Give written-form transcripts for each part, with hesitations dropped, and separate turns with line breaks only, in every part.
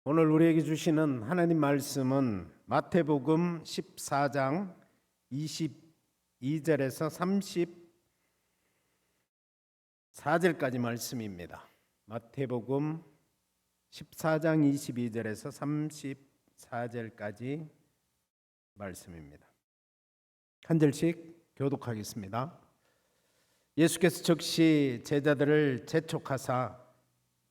오늘 우리에게 주시는 하나님 말씀은 마태복음 14장 22절에서 34절까지 말씀입니다. 마태복음 14장 22절에서 34절까지 말씀입니다. 한 절씩 교독하겠습니다. 예수께서 즉시 제자들을 재촉하사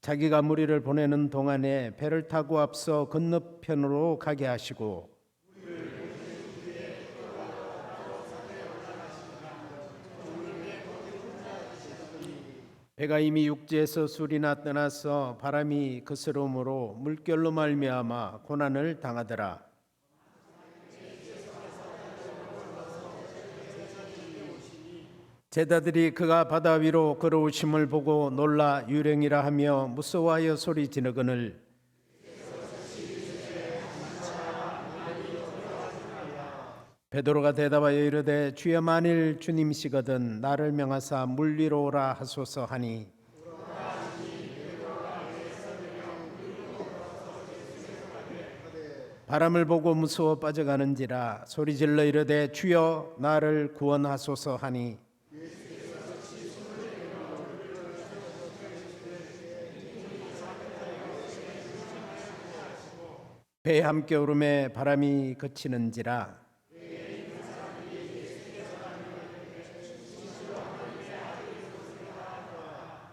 자기가 무리를 보내는 동안에 배를 타고 앞서 건너편으로 가게 하시고 배가 이미 육지에서 술이나 떠나서 바람이 거스름으로 물결로 말미암아 고난을 당하더라. 제자들이 그가 바다 위로 걸어오심을 보고 놀라 유령이라 하며 무서워하여 소리 지르거늘 베드로가 대답하여 이르되 주여 만일 주님이시거든 나를 명하사 물 위로 오라 하소서 하니 바람을 보고 무서워 빠져가는지라 소리질러 이르되 주여 나를 구원하소서 하니 배에 함께 오름에 바람이 그치는지라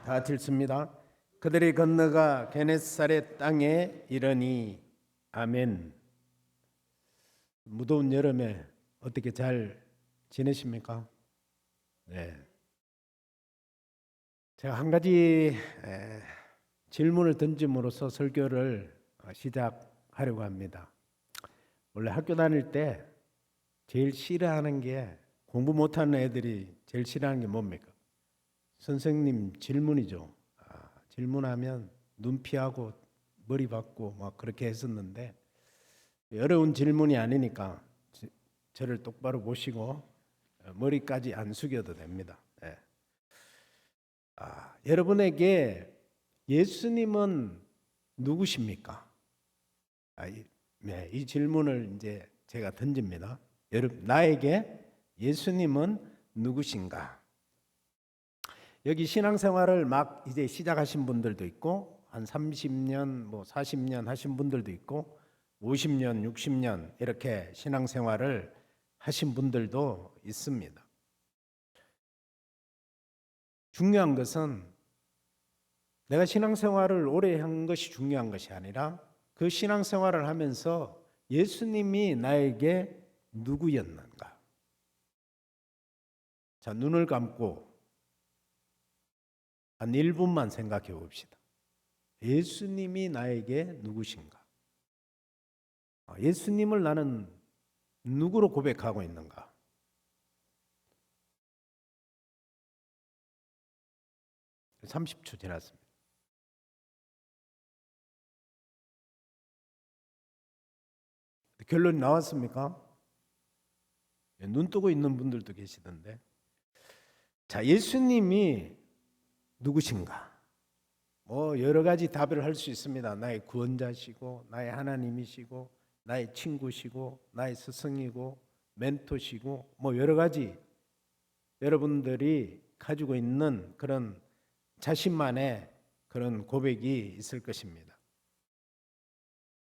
다 읽습니다. 그들이 건너가 게네사렛 땅에 이르니 아멘. 무더운 여름에 어떻게 잘 지내십니까? 네. 제가 한 가지 질문을 던짐으로써 설교를 시작하려고 합니다. 원래 학교 다닐 때 제일 싫어하는 게 공부 못하는 애들이 제일 싫어하는 게 뭡니까? 선생님 질문이죠. 질문하면 눈 피하고 머리 받고 막 그렇게 했었는데 어려운 질문이 아니니까 저를 똑바로 보시고 머리까지 안 숙여도 됩니다. 네. 여러분에게 예수님은 누구십니까? 이 질문을 이제 제가 던집니다. 여러분, 나에게 예수님은 누구신가? 여기 신앙생활을 막 이제 시작하신 분들도 있고 한 30년, 40년 하신 분들도 있고 50년, 60년 이렇게 신앙생활을 하신 분들도 있습니다. 중요한 것은 내가 신앙생활을 오래 한 것이 중요한 것이 아니라 그 신앙생활을 하면서 예수님이 나에게 누구였는가? 자, 눈을 감고 한 1분만 생각해 봅시다. 예수님이 나에게 누구신가? 예수님을 나는 누구로 고백하고 있는가? 그 30초 지났습니다. 결론이 나왔습니까? 눈 뜨고 있는 분들도 계시던데. 자, 예수님이 누구신가? 여러 가지 답을 할 수 있습니다. 나의 구원자시고, 나의 하나님이시고, 나의 친구시고, 나의 스승이고, 멘토시고, 여러 가지 여러분들이 가지고 있는 그런 자신만의 그런 고백이 있을 것입니다.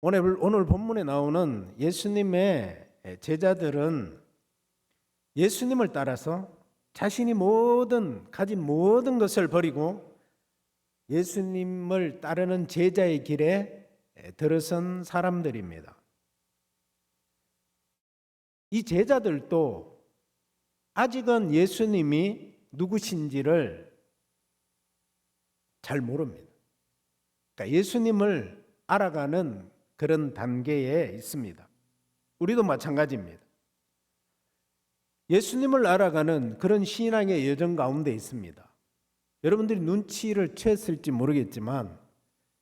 오늘 본문에 나오는 예수님의 제자들은 예수님을 따라서 자신이 가진 모든 것을 버리고 예수님을 따르는 제자의 길에 들어선 사람들입니다. 이 제자들도 아직은 예수님이 누구신지를 잘 모릅니다. 그러니까 예수님을 알아가는 그런 단계에 있습니다. 우리도 마찬가지입니다. 예수님을 알아가는 그런 신앙의 여정 가운데 있습니다. 여러분들이 눈치를 챘을지 모르겠지만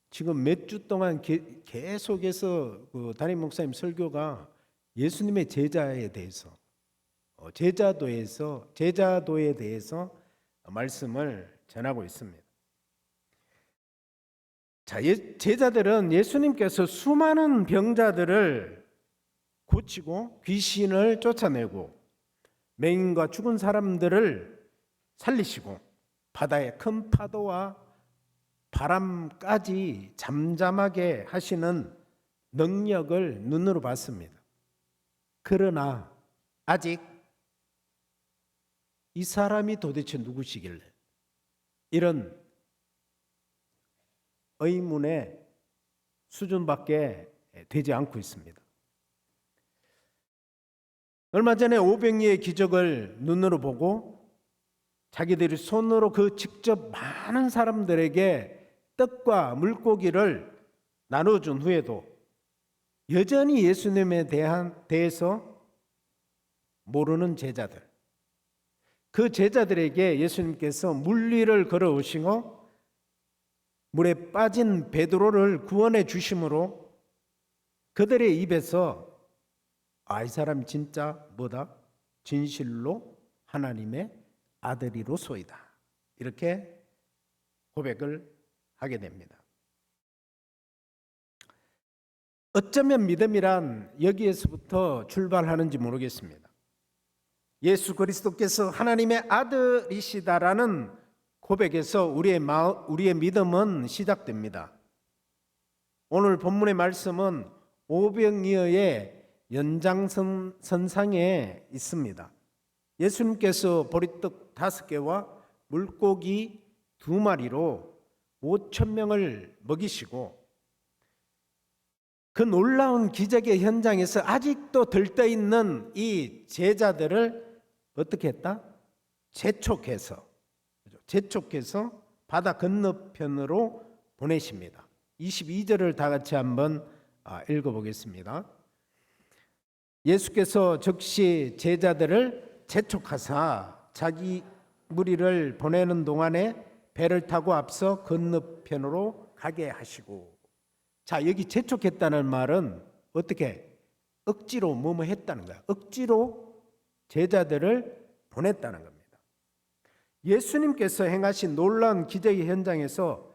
지금 몇 주 동안 계속해서 담임 목사님 설교가 예수님의 제자에 대해서 제자도에 대해서 말씀을 전하고 있습니다. 자, 제자들은 예수님께서 수많은 병자들을 고치고 귀신을 쫓아내고 맹인과 죽은 사람들을 살리시고 바다의 큰 파도와 바람까지 잠잠하게 하시는 능력을 눈으로 봤습니다. 그러나 아직 이 사람이 도대체 누구시길래 이런 의문의 수준밖에 되지 않고 있습니다. 얼마 전에 오병이의 기적을 눈으로 보고 자기들이 손으로 그 직접 많은 사람들에게 떡과 물고기를 나눠준 후에도 여전히 예수님에 대해서 모르는 제자들, 그 제자들에게 예수님께서 물리를 걸어오시고 물에 빠진 베드로를 구원해 주심으로 그들의 입에서 이 사람 진짜 뭐다? 진실로 하나님의 아들이로소이다. 이렇게 고백을 하게 됩니다. 어쩌면 믿음이란 여기에서부터 출발하는지 모르겠습니다. 예수 그리스도께서 하나님의 아들이시다라는 고백에서 우리의 믿음은 시작됩니다. 오늘 본문의 말씀은 오병이어의 연장선상에 있습니다. 예수님께서 보리떡 5개와 물고기 2마리로 5,000명을 먹이시고 그 놀라운 기적의 현장에서 아직도 들떠있는 이 제자들을 어떻게 했다? 재촉해서 바다 건너편으로 보내십니다. 22절을 다 같이 한번 읽어보겠습니다. 예수께서 즉시 제자들을 재촉하사 자기 무리를 보내는 동안에 배를 타고 앞서 건너편으로 가게 하시고, 자, 여기 재촉했다는 말은 어떻게 억지로 뭐뭐 했다는 거야. 억지로 제자들을 보냈다는 겁니다. 예수님께서 행하신 놀라운 기적의 현장에서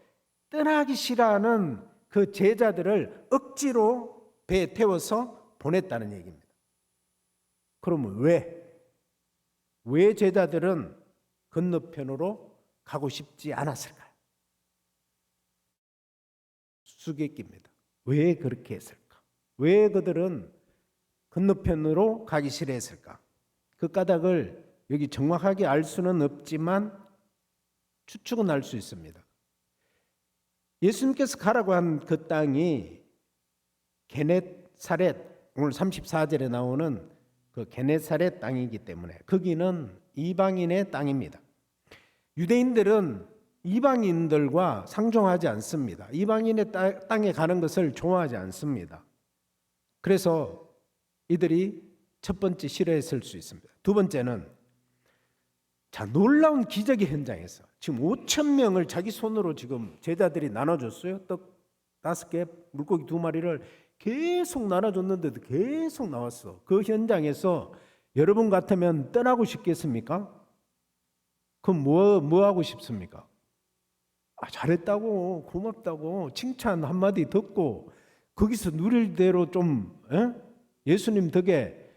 떠나기 싫어하는 그 제자들을 억지로 배에 태워서 보냈다는 얘기입니다. 그러면 왜 제자들은 건너편으로 가고 싶지 않았을까요? 수수께끼입니다. 왜 그렇게 했을까? 왜 그들은 건너편으로 가기 싫어했을까? 그 까닭을 여기 정확하게 알 수는 없지만 추측은 할 수 있습니다. 예수님께서 가라고 한 그 땅이 게네사렛, 오늘 34절에 나오는 그 게네사렛 땅이기 때문에 거기는 이방인의 땅입니다. 유대인들은 이방인들과 상종하지 않습니다. 이방인의 땅에 가는 것을 좋아하지 않습니다. 그래서 이들이 첫 번째 싫어했을 수 있습니다. 두 번째는 자, 놀라운 기적의 현장에서 지금 5,000명을 자기 손으로 지금 제자들이 나눠줬어요. 떡 5개, 물고기 2마리를 계속 나눠줬는데도 계속 나왔어. 그 현장에서 여러분 같으면 떠나고 싶겠습니까? 그럼 뭐 하고 싶습니까? 잘했다고, 고맙다고 칭찬 한마디 듣고 거기서 누릴 대로 좀 예수님 덕에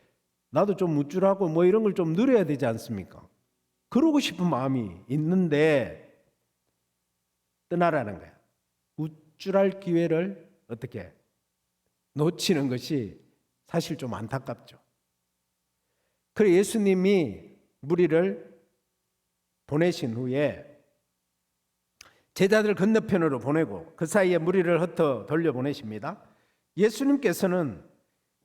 나도 좀 우쭐하고 뭐 이런 걸 좀 누려야 되지 않습니까? 그러고 싶은 마음이 있는데 떠나라는 거야. 우쭐할 기회를 어떻게 놓치는 것이 사실 좀 안타깝죠. 그래 예수님이 무리를 보내신 후에 제자들 건너편으로 보내고 그 사이에 무리를 흩어 돌려보내십니다. 예수님께서는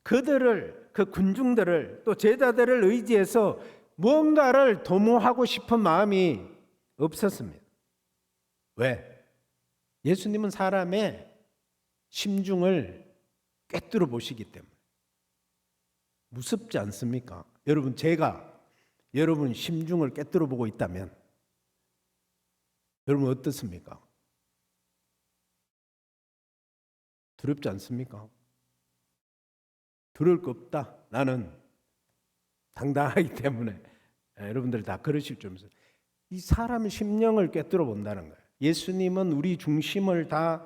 그들을, 그 군중들을, 또 제자들을 의지해서 뭔가를 도모하고 싶은 마음이 없었습니다. 왜? 예수님은 사람의 심중을 꿰뚫어 보시기 때문에. 무섭지 않습니까? 여러분, 제가 여러분 심중을 꿰뚫어 보고 있다면 여러분 어떻습니까? 두렵지 않습니까? 두려울 거 없다. 나는 당당하기 때문에. 여러분들 다 그러실 줄 알면서 이 사람의 심령을 꿰뚫어 본다는 거예요. 예수님은 우리 중심을 다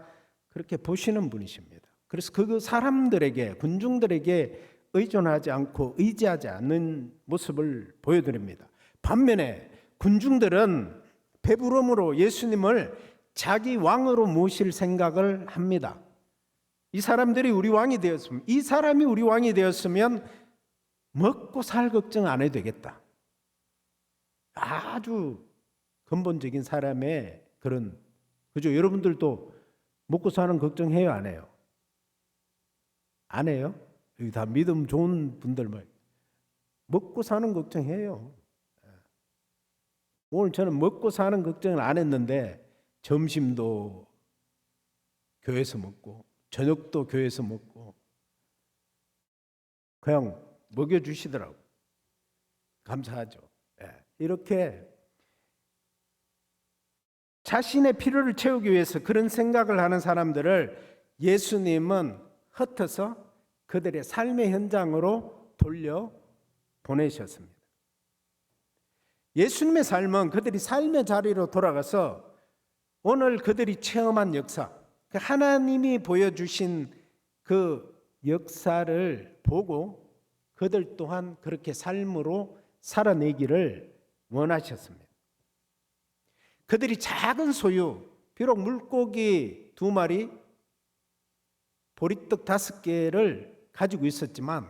그렇게 보시는 분이십니다. 그래서 그 사람들에게, 군중들에게 의존하지 않고 의지하지 않는 모습을 보여드립니다. 반면에 군중들은 배부름으로 예수님을 자기 왕으로 모실 생각을 합니다. 이 사람들이 우리 왕이 되었으면, 이 사람이 우리 왕이 되었으면 먹고 살 걱정 안 해도 되겠다. 아주 근본적인 사람의 그런, 그죠? 여러분들도 먹고 사는 걱정해요, 안 해요? 안 해요? 여기 다 믿음 좋은 분들만 먹고 사는 걱정해요. 오늘 저는 먹고 사는 걱정을 안 했는데 점심도 교회에서 먹고 저녁도 교회에서 먹고 그냥 먹여주시더라고. 감사하죠. 이렇게 자신의 필요를 채우기 위해서 그런 생각을 하는 사람들을 예수님은 흩어서 그들의 삶의 현장으로 돌려 보내셨습니다. 예수님의 삶은 그들이 삶의 자리로 돌아가서 오늘 그들이 체험한 역사, 하나님이 보여주신 그 역사를 보고 그들 또한 그렇게 삶으로 살아내기를 원하셨습니다. 그들이 작은 소유, 비록 물고기 2마리, 보리떡 5개를 가지고 있었지만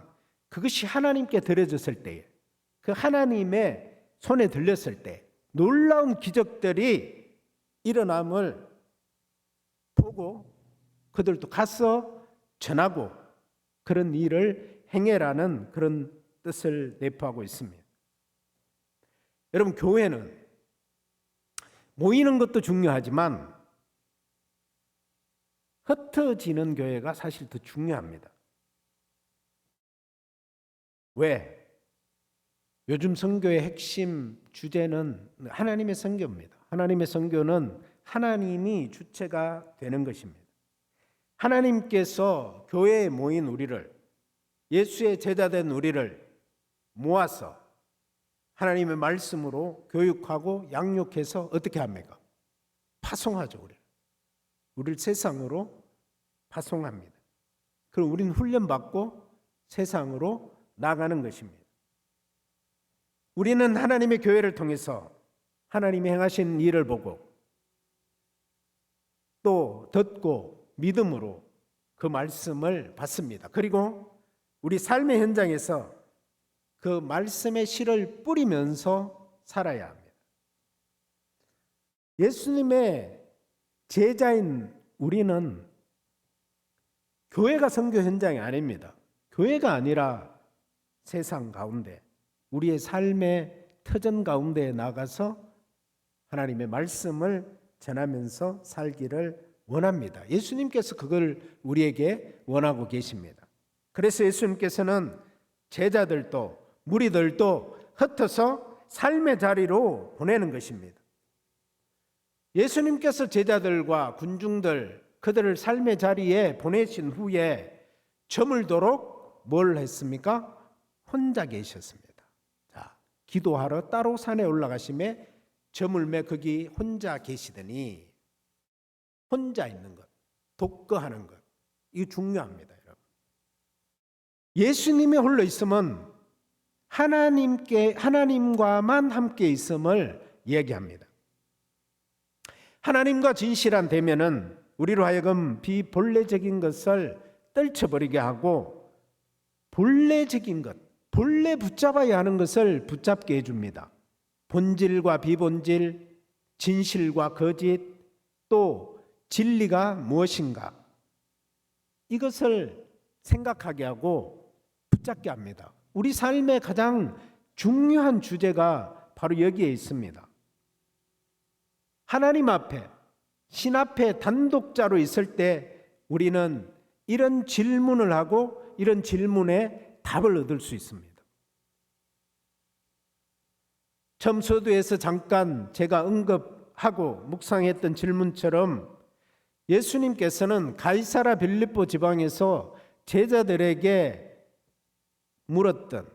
그것이 하나님께 드려졌을 때에, 그 하나님의 손에 들렸을 때 놀라운 기적들이 일어남을 보고 그들도 가서 전하고 그런 일을 행해라는 그런 뜻을 내포하고 있습니다. 여러분, 교회는 모이는 것도 중요하지만 흩어지는 교회가 사실 더 중요합니다. 왜? 요즘 선교의 핵심 주제는 하나님의 선교입니다. 하나님의 선교는 하나님이 주체가 되는 것입니다. 하나님께서 교회에 모인 우리를, 예수의 제자된 우리를 모아서 하나님의 말씀으로 교육하고 양육해서 어떻게 합니까? 파송하죠. 우리를 세상으로 파송합니다. 그럼 우리는 훈련받고 세상으로 나가는 것입니다. 우리는 하나님의 교회를 통해서 하나님이 행하신 일을 보고 또 듣고 믿음으로 그 말씀을 받습니다. 그리고 우리 삶의 현장에서 그 말씀의 씨를 뿌리면서 살아야 합니다. 예수님의 제자인 우리는 교회가 선교 현장이 아닙니다. 교회가 아니라 세상 가운데, 우리의 삶의 터전 가운데에 나가서 하나님의 말씀을 전하면서 살기를 원합니다. 예수님께서 그걸 우리에게 원하고 계십니다. 그래서 예수님께서는 제자들도 무리들도 흩어서 삶의 자리로 보내는 것입니다. 예수님께서 제자들과 군중들, 그들을 삶의 자리에 보내신 후에 저물도록 뭘 했습니까? 혼자 계셨습니다. 자, 기도하러 따로 산에 올라가심에 저물매 거기 혼자 계시더니, 혼자 있는 것, 독거하는 것, 이거 중요합니다, 여러분. 예수님이 홀로 있으면 하나님과만 함께 있음을 얘기합니다. 하나님과 진실한 대면은 우리로 하여금 비본래적인 것을 떨쳐버리게 하고 본래적인 것, 본래 붙잡아야 하는 것을 붙잡게 해줍니다. 본질과 비본질, 진실과 거짓, 또 진리가 무엇인가, 이것을 생각하게 하고 붙잡게 합니다. 우리 삶의 가장 중요한 주제가 바로 여기에 있습니다. 하나님 앞에, 신 앞에 단독자로 있을 때 우리는 이런 질문을 하고 이런 질문에 답을 얻을 수 있습니다. 처음 서두에서 잠깐 제가 언급하고 묵상했던 질문처럼 예수님께서는 가이사라 빌립보 지방에서 제자들에게 물었던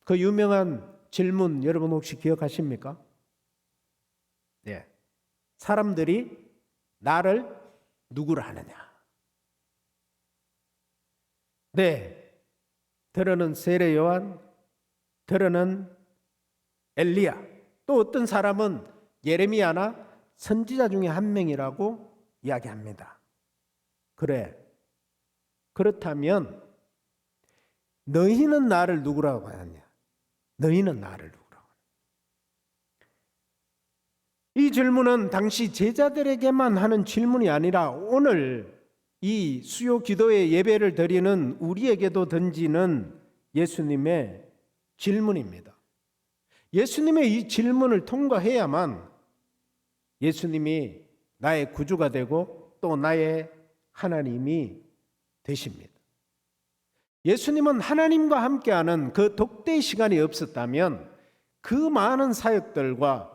그 유명한 질문, 여러분 혹시 기억하십니까? 네. 사람들이 나를 누구라 하느냐? 네, 들어는 세례 요한, 들어는 엘리야, 또 어떤 사람은 예레미야나 선지자 중에 한 명이라고 이야기합니다. 그래, 그렇다면 너희는 나를 누구라고 하느냐? 너희는 나를 누구라고 하느냐? 이 질문은 당시 제자들에게만 하는 질문이 아니라 오늘 이 수요 기도의 예배를 드리는 우리에게도 던지는 예수님의 질문입니다. 예수님의 이 질문을 통과해야만 예수님이 나의 구주가 되고 또 나의 하나님이 되십니다. 예수님은 하나님과 함께하는 그 독대의 시간이 없었다면 그 많은 사역들과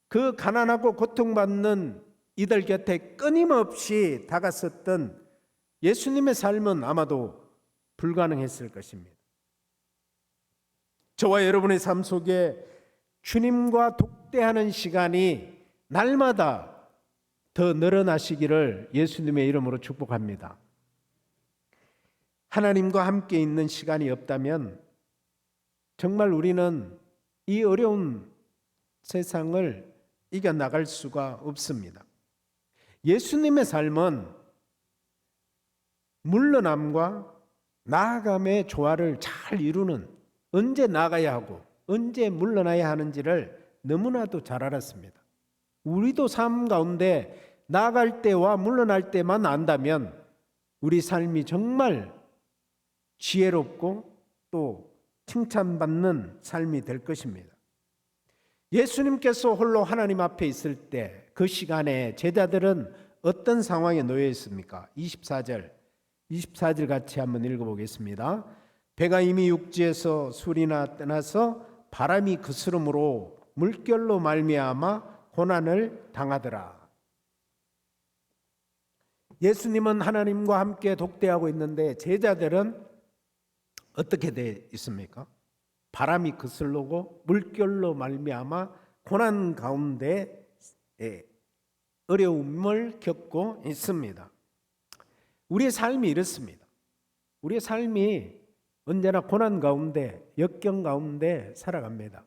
그 가난하고 고통받는 이들 곁에 끊임없이 다가섰던 예수님의 삶은 아마도 불가능했을 것입니다. 저와 여러분의 삶 속에 주님과 독대하는 시간이 날마다 더 늘어나시기를 예수님의 이름으로 축복합니다. 하나님과 함께 있는 시간이 없다면 정말 우리는 이 어려운 세상을 이겨나갈 수가 없습니다. 예수님의 삶은 물러남과 나아감의 조화를 잘 이루는, 언제 나가야 하고 언제 물러나야 하는지를 너무나도 잘 알았습니다. 우리도 삶 가운데 나아갈 때와 물러날 때만 안다면 우리 삶이 정말 지혜롭고 또 칭찬받는 삶이 될 것입니다. 예수님께서 홀로 하나님 앞에 있을 때 그 시간에 제자들은 어떤 상황에 놓여 있습니까? 24절 같이 한번 읽어보겠습니다. 배가 이미 육지에서 술이나 떠나서 바람이 그스름으로 물결로 말미암아 고난을 당하더라. 예수님은 하나님과 함께 독대하고 있는데 제자들은 어떻게 돼 있습니까? 바람이 거슬르고 물결로 말미암아 고난 가운데 어려움을 겪고 있습니다. 우리의 삶이 이렇습니다. 우리의 삶이 언제나 고난 가운데, 역경 가운데 살아갑니다.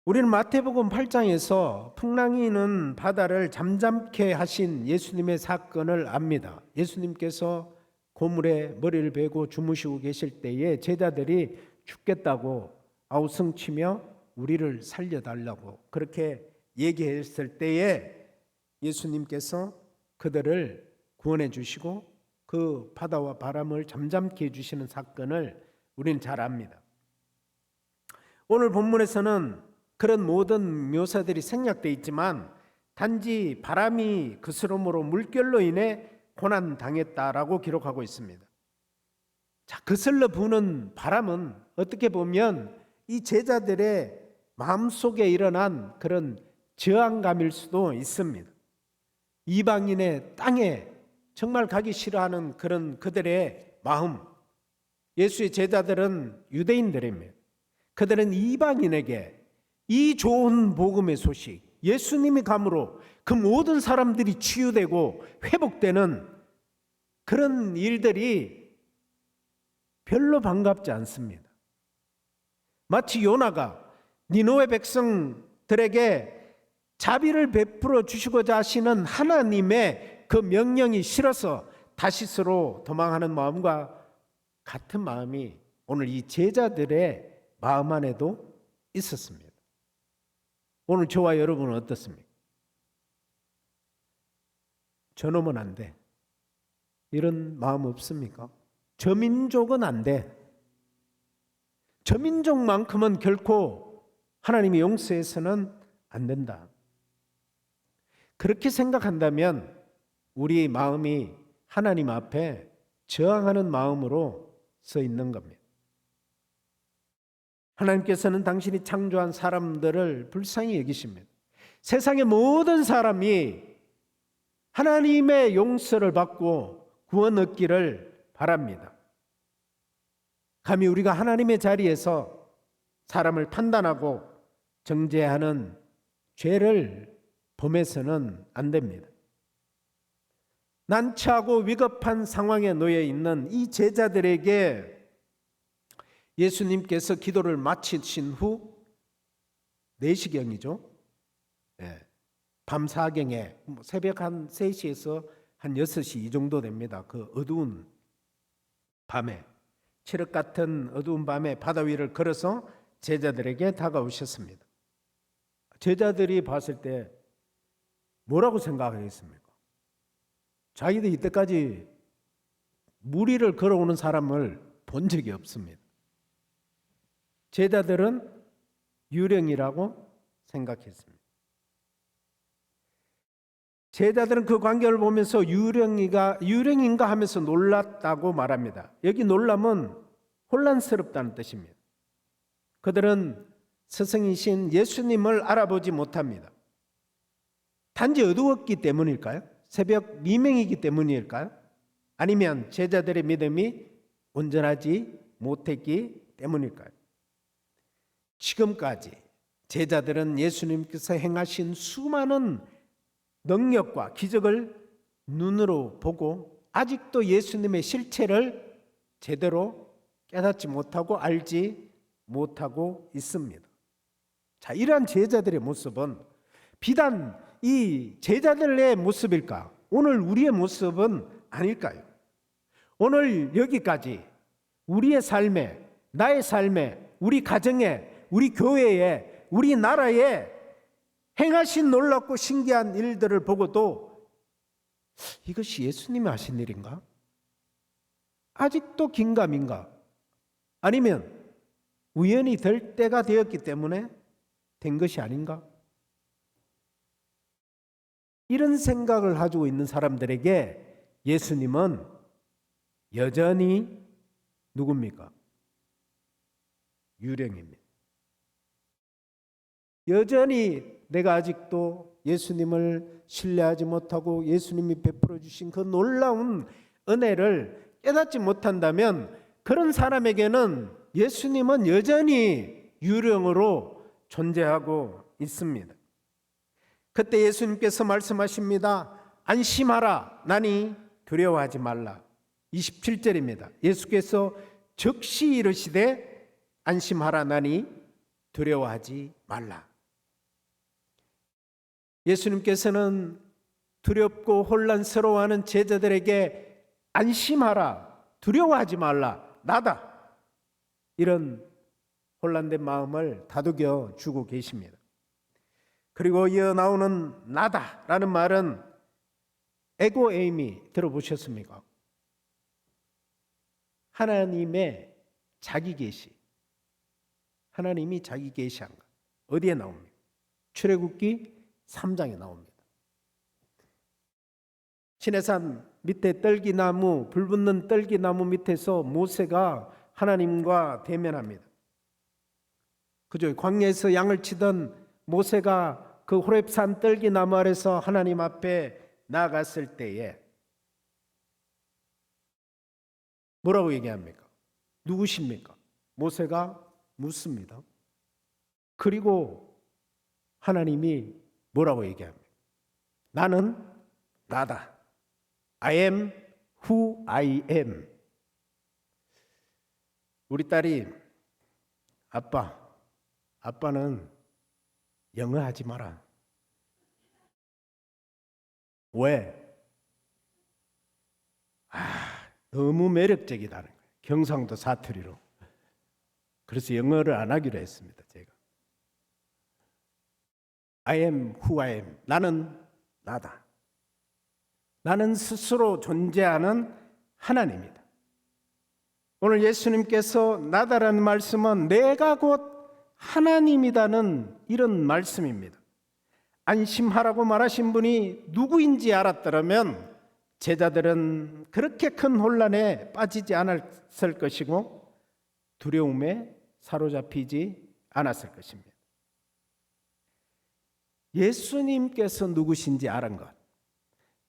우리는 마태복음 8장에서 풍랑이 있는 바다를 잠잠케 하신 예수님의 사건을 압니다. 예수님께서 고물에 머리를 베고 주무시고 계실 때에 제자들이 죽겠다고 아우성치며 우리를 살려달라고 그렇게 얘기했을 때에 예수님께서 그들을 구원해 주시고 그 바다와 바람을 잠잠케 해주시는 사건을 우리는 잘 압니다. 오늘 본문에서는 그런 모든 묘사들이 생략되어 있지만 단지 바람이 그스름으로 물결로 인해 고난당했다라고 기록하고 있습니다. 자, 거슬러 부는 바람은 어떻게 보면 이 제자들의 마음속에 일어난 그런 저항감일 수도 있습니다. 이방인의 땅에 정말 가기 싫어하는 그런 그들의 마음. 예수의 제자들은 유대인들입니다. 그들은 이방인에게 이 좋은 복음의 소식, 예수님이 감으로 그 모든 사람들이 치유되고 회복되는 그런 일들이 별로 반갑지 않습니다. 마치 요나가 니느웨 백성들에게 자비를 베풀어 주시고자 하시는 하나님의 그 명령이 싫어서 다시스로 도망하는 마음과 같은 마음이 오늘 이 제자들의 마음 안에도 있었습니다. 오늘 저와 여러분은 어떻습니까? 저놈은 안 돼. 이런 마음 없습니까? 저 민족은 안 돼. 저 민족만큼은 결코 하나님의 용서해서는 안 된다. 그렇게 생각한다면 우리 마음이 하나님 앞에 저항하는 마음으로 서 있는 겁니다. 하나님께서는 당신이 창조한 사람들을 불쌍히 여기십니다. 세상의 모든 사람이 하나님의 용서를 받고 구원 얻기를 바랍니다. 감히 우리가 하나님의 자리에서 사람을 판단하고 정죄하는 죄를 범해서는 안 됩니다. 난처하고 위급한 상황에 놓여 있는 이 제자들에게 예수님께서 기도를 마치신 후 4시경이죠. 밤 4경에 새벽 한 3시에서 한 6시 이 정도 됩니다. 그 어두운 밤에, 칠흑 같은 어두운 밤에 바다 위를 걸어서 제자들에게 다가오셨습니다. 제자들이 봤을 때 뭐라고 생각하겠습니까? 자기들 이때까지 물 위를 걸어오는 사람을 본 적이 없습니다. 제자들은 유령이라고 생각했습니다. 제자들은 그 광경을 보면서 유령인가 하면서 놀랐다고 말합니다. 여기 놀람은 혼란스럽다는 뜻입니다. 그들은 스승이신 예수님을 알아보지 못합니다. 단지 어두웠기 때문일까요? 새벽 미명이기 때문일까요? 아니면 제자들의 믿음이 온전하지 못했기 때문일까요? 지금까지 제자들은 예수님께서 행하신 수많은 능력과 기적을 눈으로 보고 아직도 예수님의 실체를 제대로 깨닫지 못하고 알지 못하고 있습니다. 자, 이러한 제자들의 모습은 비단 이 제자들의 모습일까? 오늘 우리의 모습은 아닐까요? 오늘 여기까지 우리의 삶에, 나의 삶에, 우리 가정에, 우리 교회에, 우리 나라에 행하신 놀랍고 신기한 일들을 보고도 이것이 예수님이 하신 일인가? 아직도 긴가민가? 아니면 우연히 될 때가 되었기 때문에 된 것이 아닌가? 이런 생각을 가지고 있는 사람들에게 예수님은 여전히 누굽니까? 유령입니다. 여전히 내가 아직도 예수님을 신뢰하지 못하고 예수님이 베풀어 주신 그 놀라운 은혜를 깨닫지 못한다면 그런 사람에게는 예수님은 여전히 유령으로 존재하고 있습니다. 그때 예수님께서 말씀하십니다. 안심하라, 나니 두려워하지 말라. 27절입니다. 예수께서 즉시 이르시되 안심하라, 나니 두려워하지 말라. 예수님께서는 두렵고 혼란스러워하는 제자들에게 안심하라, 두려워하지 말라, 나다, 이런 혼란된 마음을 다독여 주고 계십니다. 그리고 이어 나오는 나다라는 말은 에고에이미 들어보셨습니까? 하나님의 자기 계시, 하나님이 자기 계시한 것 어디에 나옵니까? 출애굽기 3장에 나옵니다. 시내산 밑에 떨기나무, 불붙는 떨기나무 밑에서 모세가 하나님과 대면합니다. 그죠? 광야에서 양을 치던 모세가 그 호렙산 떨기나무 아래서 하나님 앞에 나아갔을 때에 뭐라고 얘기합니까? 누구십니까? 모세가 묻습니다. 그리고 하나님이 뭐라고 얘기합니까? 나는 나다. I am who I am. 우리 딸이 아빠는 영어 하지 마라. 왜? 너무 매력적이다는 거예요. 경상도 사투리로. 그래서 영어를 안 하기로 했습니다. 제가. I am who I am. 나는 나다. 나는 스스로 존재하는 하나님이다. 오늘 예수님께서 나다라는 말씀은 내가 곧 하나님이다는 이런 말씀입니다. 안심하라고 말하신 분이 누구인지 알았더라면 제자들은 그렇게 큰 혼란에 빠지지 않았을 것이고 두려움에 사로잡히지 않았을 것입니다. 예수님께서 누구신지 아는 것,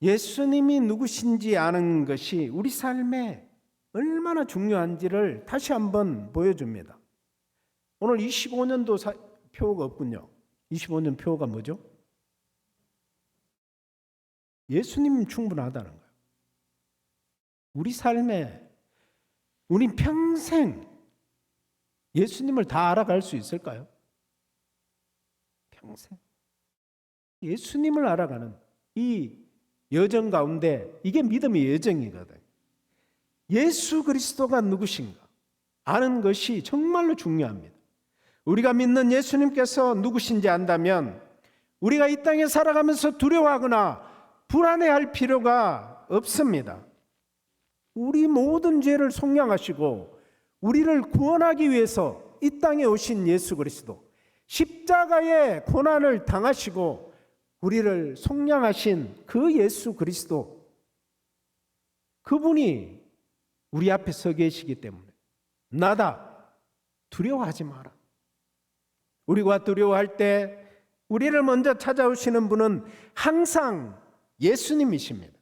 예수님이 누구신지 아는 것이 우리 삶에 얼마나 중요한지를 다시 한번 보여줍니다. 오늘 25년도 표가 없군요. 25년 표가 뭐죠? 예수님 충분하다는 거예요. 우리 삶에 우린 평생 예수님을 다 알아갈 수 있을까요? 평생 예수님을 알아가는 이 여정 가운데 이게 믿음의 여정이거든. 예수 그리스도가 누구신가 아는 것이 정말로 중요합니다. 우리가 믿는 예수님께서 누구신지 안다면 우리가 이 땅에 살아가면서 두려워하거나 불안해할 필요가 없습니다. 우리 모든 죄를 속량하시고 우리를 구원하기 위해서 이 땅에 오신 예수 그리스도, 십자가의 고난을 당하시고 우리를 속량하신 그 예수 그리스도, 그분이 우리 앞에 서 계시기 때문에 나다, 두려워하지 마라. 우리가 두려워할 때 우리를 먼저 찾아오시는 분은 항상 예수님이십니다.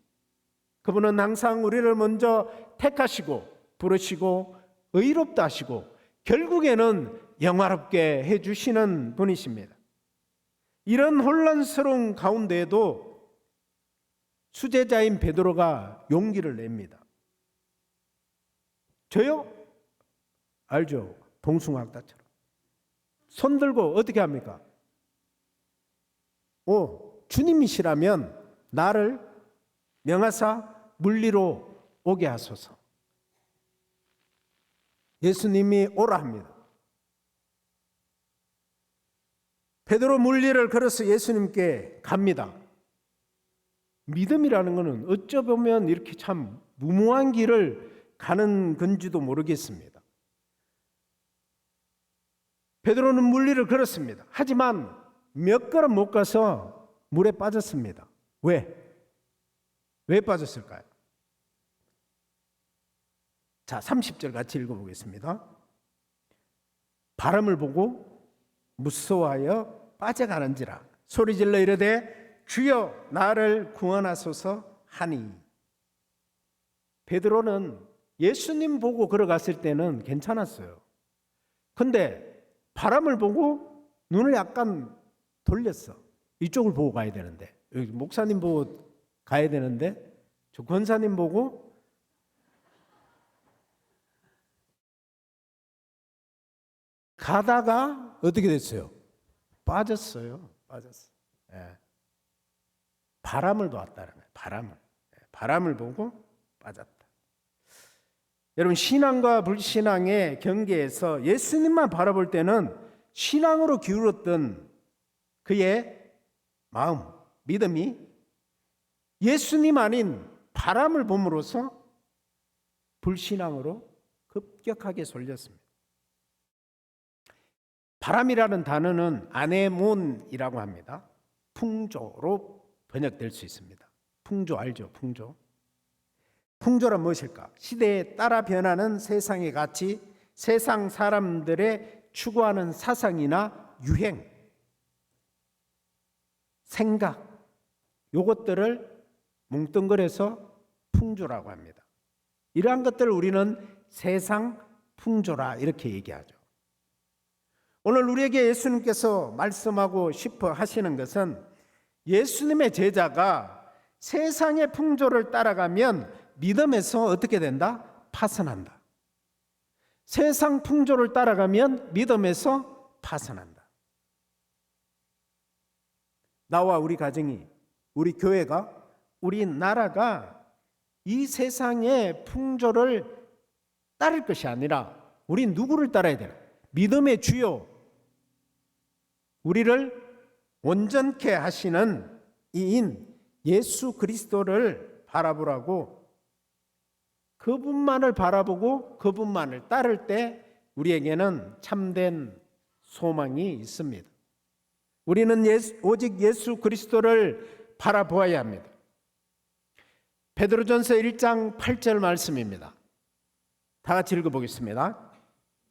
그분은 항상 우리를 먼저 택하시고 부르시고 의롭다 하시고 결국에는 영화롭게 해주시는 분이십니다. 이런 혼란스러운 가운데에도 수제자인 베드로가 용기를 냅니다. 저요? 알죠? 동숭악다처럼 손 들고 어떻게 합니까? 주님이시라면 나를 명하사 물리로 오게 하소서. 예수님이 오라 합니다. 베드로 물리를 걸어서 예수님께 갑니다. 믿음이라는 것은 어쩌면 이렇게 참 무모한 길을 가는 건지도 모르겠습니다. 베드로는 물리를 걸었습니다. 하지만 몇 걸음 못 가서 물에 빠졌습니다. 왜 빠졌을까요? 자, 30절 같이 읽어보겠습니다. 바람을 보고 무서워하여 빠져가는지라 소리질러 이르되 주여 나를 구원하소서 하니. 베드로는 예수님 보고 걸어갔을 때는 괜찮았어요. 근데 바람을 보고 눈을 약간 돌렸어. 이쪽을 보고 가야 되는데, 여기 목사님 보고 가야 되는데 저 권사님 보고 가다가 어떻게 됐어요? 빠졌어요. 예. 바람을 보았다는 거예요. 바람을 보고 빠졌다. 여러분, 신앙과 불신앙의 경계에서 예수님만 바라볼 때는 신앙으로 기울었던 그의 마음, 믿음이 예수님 아닌 바람을 봄으로써 불신앙으로 급격하게 쏠렸습니다. 바람이라는 단어는 아네몬이라고 합니다. 풍조로 번역될 수 있습니다. 풍조 알죠? 풍조. 풍조란 무엇일까? 시대에 따라 변하는 세상의 가치, 세상 사람들의 추구하는 사상이나 유행, 생각, 요것들을 뭉뚱그려서 풍조라고 합니다. 이러한 것들을 우리는 세상 풍조라 이렇게 얘기하죠. 오늘 우리에게 예수님께서 말씀하고 싶어 하시는 것은 예수님의 제자가 세상의 풍조를 따라가면 믿음에서 어떻게 된다? 파산한다. 세상 풍조를 따라가면 믿음에서 파산한다. 나와 우리 가정이, 우리 교회가, 우리 나라가 이 세상의 풍조를 따를 것이 아니라 우리 누구를 따라야 되나? 믿음의 주요, 우리를 온전케 하시는 이인 예수 그리스도를 바라보라고, 그분만을 바라보고 그분만을 따를 때 우리에게는 참된 소망이 있습니다. 우리는 오직 예수 그리스도를 바라보아야 합니다. 베드로전서 1장 8절 말씀입니다. 다 같이 읽어보겠습니다.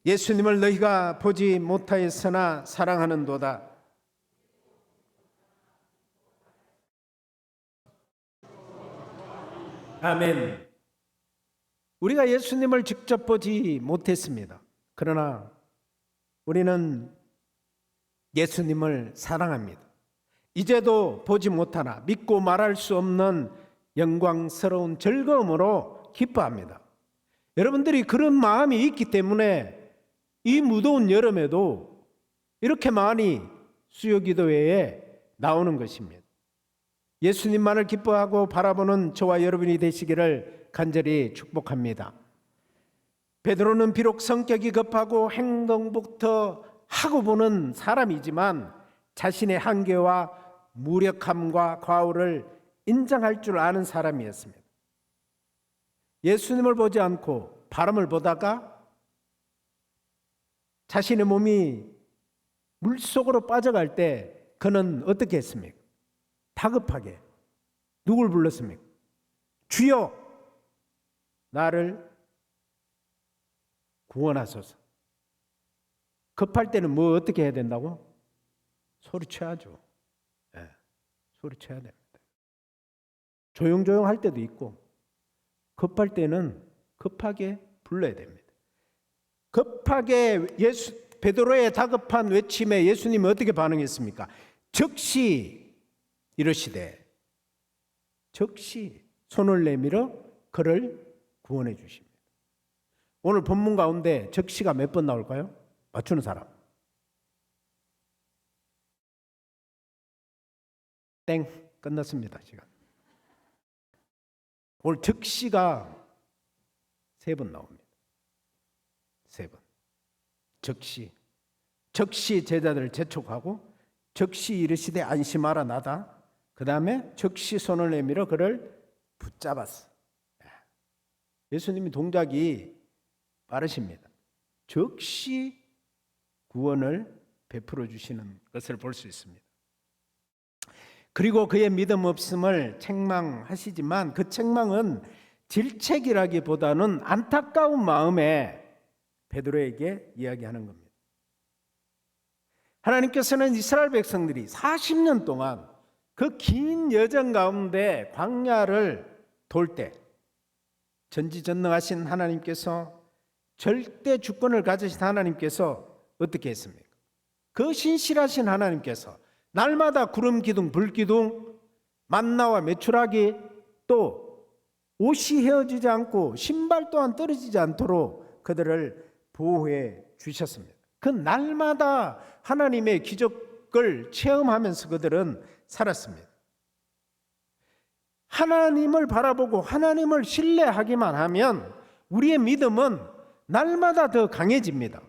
예수님을 너희가 보지 못하였으나 사랑하는도다. 아멘. 우리가 예수님을 직접 보지 못했습니다. 그러나 우리는 예수님을 사랑합니다. 이제도 보지 못하나 믿고 말할 수 없는 영광스러운 즐거움으로 기뻐합니다. 여러분들이 그런 마음이 있기 때문에 이 무더운 여름에도 이렇게 많이 수요기도회에 나오는 것입니다. 예수님만을 기뻐하고 바라보는 저와 여러분이 되시기를 간절히 축복합니다. 베드로는 비록 성격이 급하고 행동부터 하고 보는 사람이지만 자신의 한계와 무력함과 과오를 인정할 줄 아는 사람이었습니다. 예수님을 보지 않고 바람을 보다가 자신의 몸이 물속으로 빠져갈 때 그는 어떻게 했습니까? 다급하게 누굴 불렀습니까? 주여, 나를 구원하소서. 급할 때는 뭐 어떻게 해야 된다고? 소리쳐야죠. 네, 소리쳐야 됩니다. 조용조용 할 때도 있고 급할 때는 급하게 불러야 됩니다. 급하게 베드로의 다급한 외침에 예수님이 어떻게 반응했습니까? 즉시 이르시되 즉시 손을 내밀어 그를 구원해 주십니다. 오늘 본문 가운데 즉시가 몇 번 나올까요? 맞추는 사람. 땡, 끝났습니다. 시간. 오늘 즉시가 3번 나옵니다. 3번. 즉시. 즉시 제자들을 재촉하고 즉시 이르시되 안심하라 나다. 그 다음에 즉시 손을 내밀어 그를 붙잡았어. 예수님이 동작이 빠르십니다. 즉시 구원을 베풀어 주시는 것을 볼 수 있습니다. 그리고 그의 믿음 없음을 책망하시지만 그 책망은 질책이라기보다는 안타까운 마음에 베드로에게 이야기하는 겁니다. 하나님께서는 이스라엘 백성들이 40년 동안 그 긴 여정 가운데 광야를 돌 때 전지전능하신 하나님께서 절대 주권을 가지신 하나님께서 어떻게 했습니까? 그 신실하신 하나님께서 날마다 구름 기둥, 불 기둥, 만나와 메추라기, 또 옷이 헤어지지 않고 신발 또한 떨어지지 않도록 그들을 보호해 주셨습니다. 그 날마다 하나님의 기적을 체험하면서 그들은 살았습니다. 하나님을 바라보고 하나님을 신뢰하기만 하면 우리의 믿음은 날마다 더 강해집니다.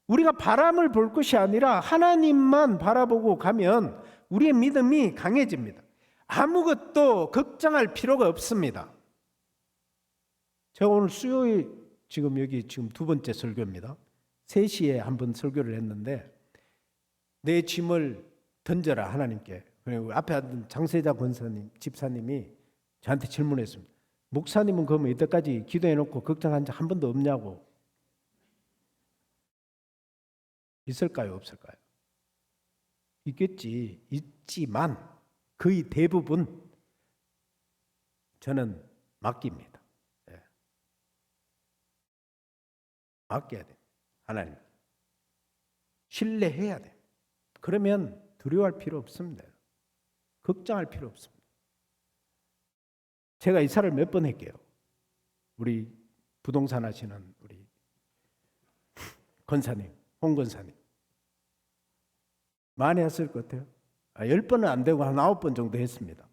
우리가 바람을 볼 것이 아니라 하나님만 바라보고 가면 우리의 믿음이 강해집니다. 아무것도 걱정할 필요가 없습니다. 제가 오늘 수요일 여기 2번째 설교입니다. 3시에 한번 설교를 했는데 내 짐을 던져라 하나님께. 그리고 앞에 앉은 장세자 권사님, 집사님이 저한테 질문했습니다. 목사님은 그러면 이때까지 기도해놓고 걱정한 적 한 번도 없냐고. 있을까요? 없을까요? 있겠지. 있지만 거의 대부분 저는 맡깁니다. 예. 맡겨야 돼요. 하나님. 신뢰해야 돼요. 그러면 두려워할 필요 없습니다. 걱정할 필요 없습니다. 제가 이사를 몇 번 했게요. 우리 부동산 하시는 우리 권사님, 홍 권사님. 많이 했을 것 같아요. 10번은 안 되고 한 9번 정도 했습니다.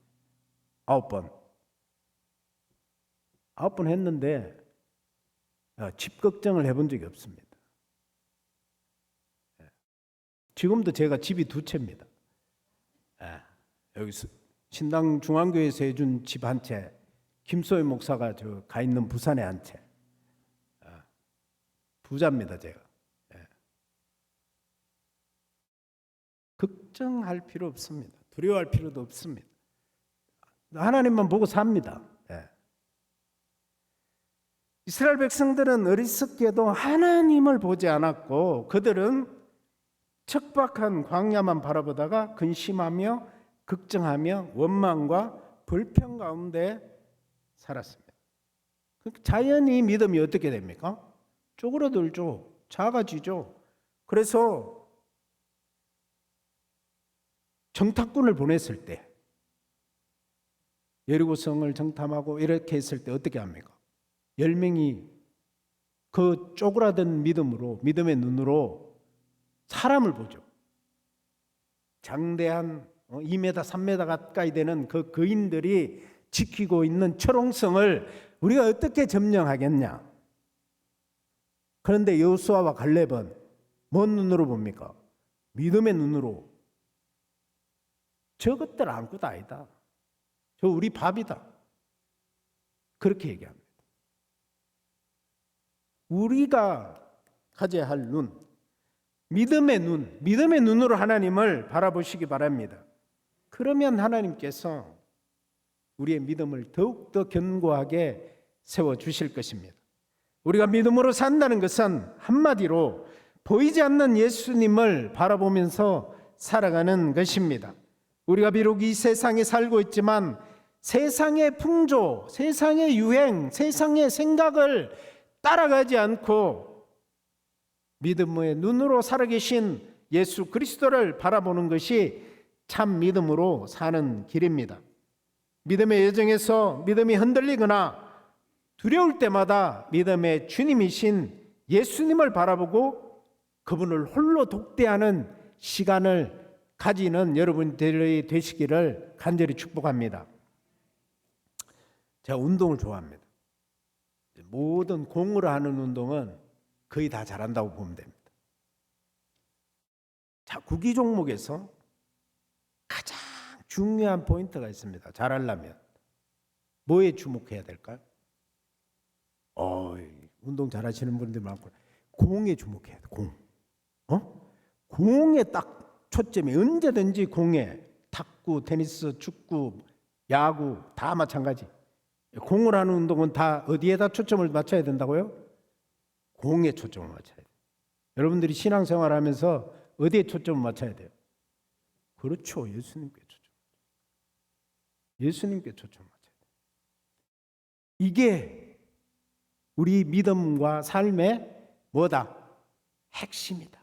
9번. 9번 했는데 집 걱정을 해본 적이 없습니다. 지금도 제가 집이 2채입니다. 여기 신당 중앙교회에서 해준 집 1채, 김소희 목사가 가 있는 부산에 1채. 부자입니다, 제가. 걱정할 필요 없습니다. 두려워할 필요도 없습니다. 하나님만 보고 삽니다. 이스라엘 백성들은 어리석게도 하나님을 보지 않았고 그들은 척박한 광야만 바라보다가 근심하며 걱정하며 원망과 불평 가운데 살았습니다. 자연히 믿음이 어떻게 됩니까? 쪼그라들죠. 작아지죠. 그래서 정탐꾼을 보냈을 때 여리고성을 정탐하고 이렇게 했을 때 어떻게 합니까? 10명이 그 쪼그라든 믿음으로, 믿음의 눈으로 사람을 보죠. 장대한 2m, 3m 가까이 되는 그 거인들이 지키고 있는 철옹성을 우리가 어떻게 점령하겠냐? 그런데 여호수아와 갈렙은 뭔 눈으로 봅니까? 믿음의 눈으로. 저것들 아무것도 아니다. 저 우리 밥이다. 그렇게 얘기합니다. 우리가 가져야 할 눈, 믿음의 눈으로 하나님을 바라보시기 바랍니다. 그러면 하나님께서 우리의 믿음을 더욱더 견고하게 세워주실 것입니다. 우리가 믿음으로 산다는 것은 한마디로 보이지 않는 예수님을 바라보면서 살아가는 것입니다. 우리가 비록 이 세상에 살고 있지만 세상의 풍조, 세상의 유행, 세상의 생각을 따라가지 않고 믿음의 눈으로 살아계신 예수 그리스도를 바라보는 것이 참 믿음으로 사는 길입니다. 믿음의 여정에서 믿음이 흔들리거나 두려울 때마다 믿음의 주님이신 예수님을 바라보고 그분을 홀로 독대하는 시간을 가지는 여러분들이 되시기를 간절히 축복합니다. 제가 운동을 좋아합니다. 모든 공으로 하는 운동은 거의 다 잘한다고 보면 됩니다. 자, 구기 종목에서 가장 중요한 포인트가 있습니다. 잘하려면 뭐에 주목해야 될까요? 운동 잘하시는 분들 많고 공에 주목해야 돼. 공에 딱 초점이 언제든지 공에 탁구, 테니스, 축구, 야구 다 마찬가지. 공을 하는 운동은 다 어디에다 초점을 맞춰야 된다고요? 공에 초점을 맞춰야 돼요. 여러분들이 신앙생활 하면서 어디에 초점을 맞춰야 돼요? 그렇죠. 예수님께 초점을 맞춰야 돼요. 이게 우리 믿음과 삶의 뭐다? 핵심이다.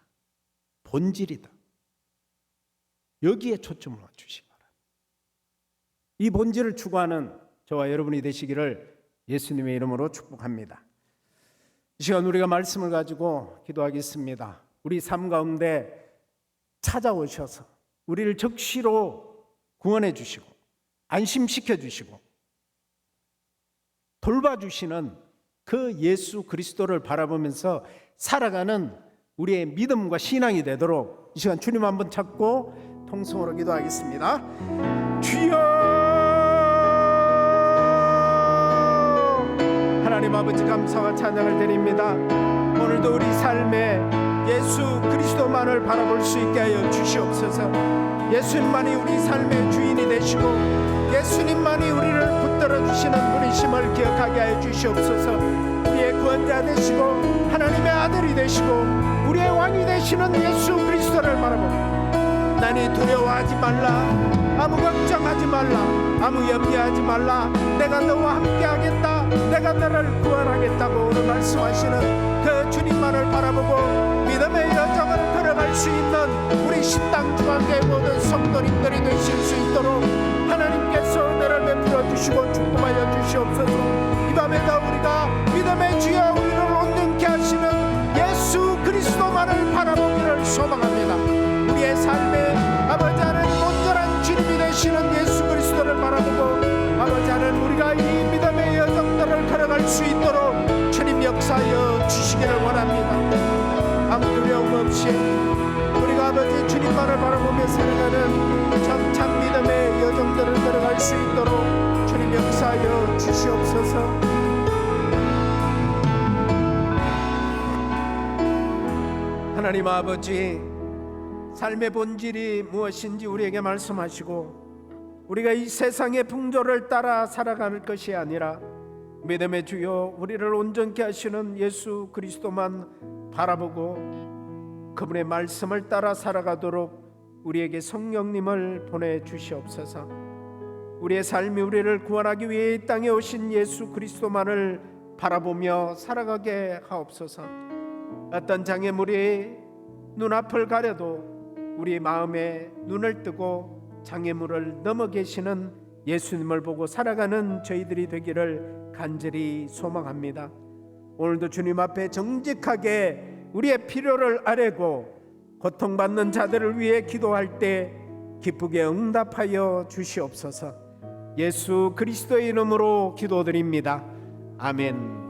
본질이다. 여기에 초점을 맞추시기 바랍니다. 이 본질을 추구하는 저와 여러분이 되시기를 예수님의 이름으로 축복합니다. 이 시간 우리가 말씀을 가지고 기도하겠습니다. 우리 삶 가운데 찾아오셔서 우리를 적시로 구원해 주시고 안심시켜 주시고 돌봐주시는 그 예수 그리스도를 바라보면서 살아가는 우리의 믿음과 신앙이 되도록 이 시간 주님 한번 찾고 통성으로 기도하겠습니다. 주여, 하나님 아버지 감사와 찬양을 드립니다. 오늘도 우리 삶에 예수 그리스도만을 바라볼 수 있게 하여 주시옵소서. 예수님만이 우리 삶의 주인이 되시고 예수님만이 우리를 붙들어 주시는 분이심을 기억하게 하여 주시옵소서. 우리의 구원자 되시고 하나님의 아들이 되시고 우리의 왕이 되시는 예수 그리스도를 바라보고 나니 두려워하지 말라, 아무 걱정하지 말라, 아무 염려하지 말라, 내가 너와 함께하겠다, 내가 너를 구원하겠다고 오늘 말씀하시는 그 주님만을 바라보고 믿음의 여정을 걸어갈 수 있는 우리 신당 중앙교회 모든 성도님들이 되실 수 있도록 하나님께서 은혜를 베풀어 주시고 축복하여 주시옵소서. 이 밤에도 우리가 믿음의 주여 우리를 온전케 하시는 예수 그리스도만을 바라보기를 소망합니다. 우리의 삶에 아버지 하나님 온전한 주님이 되시는 예수 그리스도를 바라보고 아버지 하나님 우리가 이 믿음의 여정들을 걸어갈 수 있도록 주님 역사하여 주시기를 원합니다. 아무 두려움 없이 우리가 아버지 주님만을 바라보며 살아가는 참 믿음의 여정들을 걸어갈 수 있도록 주님 역사하여 주시옵소서. 하나님 아버지, 삶의 본질이 무엇인지 우리에게 말씀하시고 우리가 이 세상의 풍조를 따라 살아갈 것이 아니라 믿음의 주여 우리를 온전케 하시는 예수 그리스도만 바라보고 그분의 말씀을 따라 살아가도록 우리에게 성령님을 보내주시옵소서. 우리의 삶이 우리를 구원하기 위해 이 땅에 오신 예수 그리스도만을 바라보며 살아가게 하옵소서. 어떤 장애물이 눈앞을 가려도 우리 마음에 눈을 뜨고 장애물을 넘어 계시는
예수님을 보고 살아가는 저희들이 되기를 간절히 소망합니다. 오늘도 주님 앞에 정직하게 우리의 필요를 아뢰고 고통받는 자들을 위해 기도할 때 기쁘게 응답하여 주시옵소서. 예수 그리스도의 이름으로 기도드립니다. 아멘.